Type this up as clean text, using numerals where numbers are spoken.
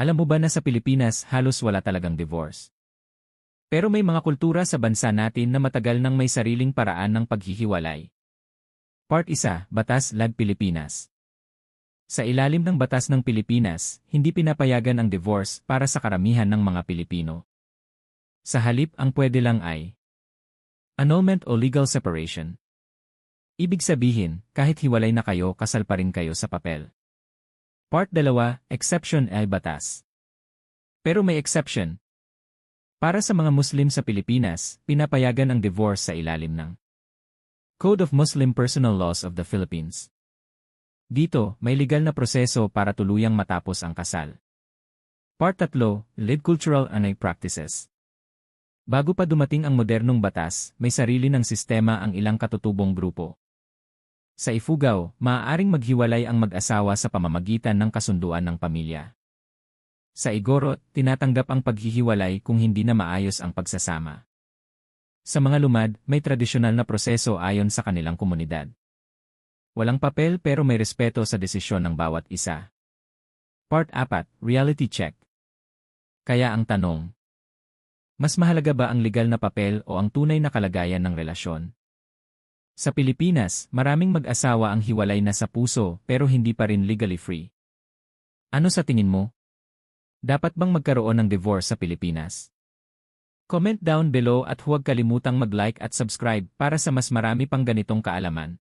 Alam mo ba na sa Pilipinas halos wala talagang divorce? Pero may mga kultura sa bansa natin na matagal nang may sariling paraan ng paghihiwalay. Part 1, Batas Lag Pilipinas. Sa ilalim ng Batas ng Pilipinas, hindi pinapayagan ang divorce para sa karamihan ng mga Pilipino. Sa halip ang pwede lang ay annulment o legal separation. Ibig sabihin, kahit hiwalay na kayo, kasal pa rin kayo sa papel. Part 2, Exception ay batas. Pero may exception. Para sa mga Muslim sa Pilipinas, pinapayagan ang divorce sa ilalim ng Code of Muslim Personal Laws of the Philippines. Dito, may legal na proseso para tuluyang matapos ang kasal. Part 3, Lead Cultural and Practices. Bago pa dumating ang modernong batas, may sarili ng sistema ang ilang katutubong grupo. Sa Ifugao, maaaring maghiwalay ang mag-asawa sa pamamagitan ng kasunduan ng pamilya. Sa Igorot, tinatanggap ang paghihiwalay kung hindi na maayos ang pagsasama. Sa mga lumad, may tradisyonal na proseso ayon sa kanilang komunidad. Walang papel pero may respeto sa desisyon ng bawat isa. Part 4, Reality Check. Kaya ang tanong, mas mahalaga ba ang legal na papel o ang tunay na kalagayan ng relasyon? Sa Pilipinas, maraming mag-asawa ang hiwalay na sa puso pero hindi pa rin legally free. Ano sa tingin mo? Dapat bang magkaroon ng divorce sa Pilipinas? Comment down below at huwag kalimutang mag-like at subscribe para sa mas marami pang ganitong kaalaman.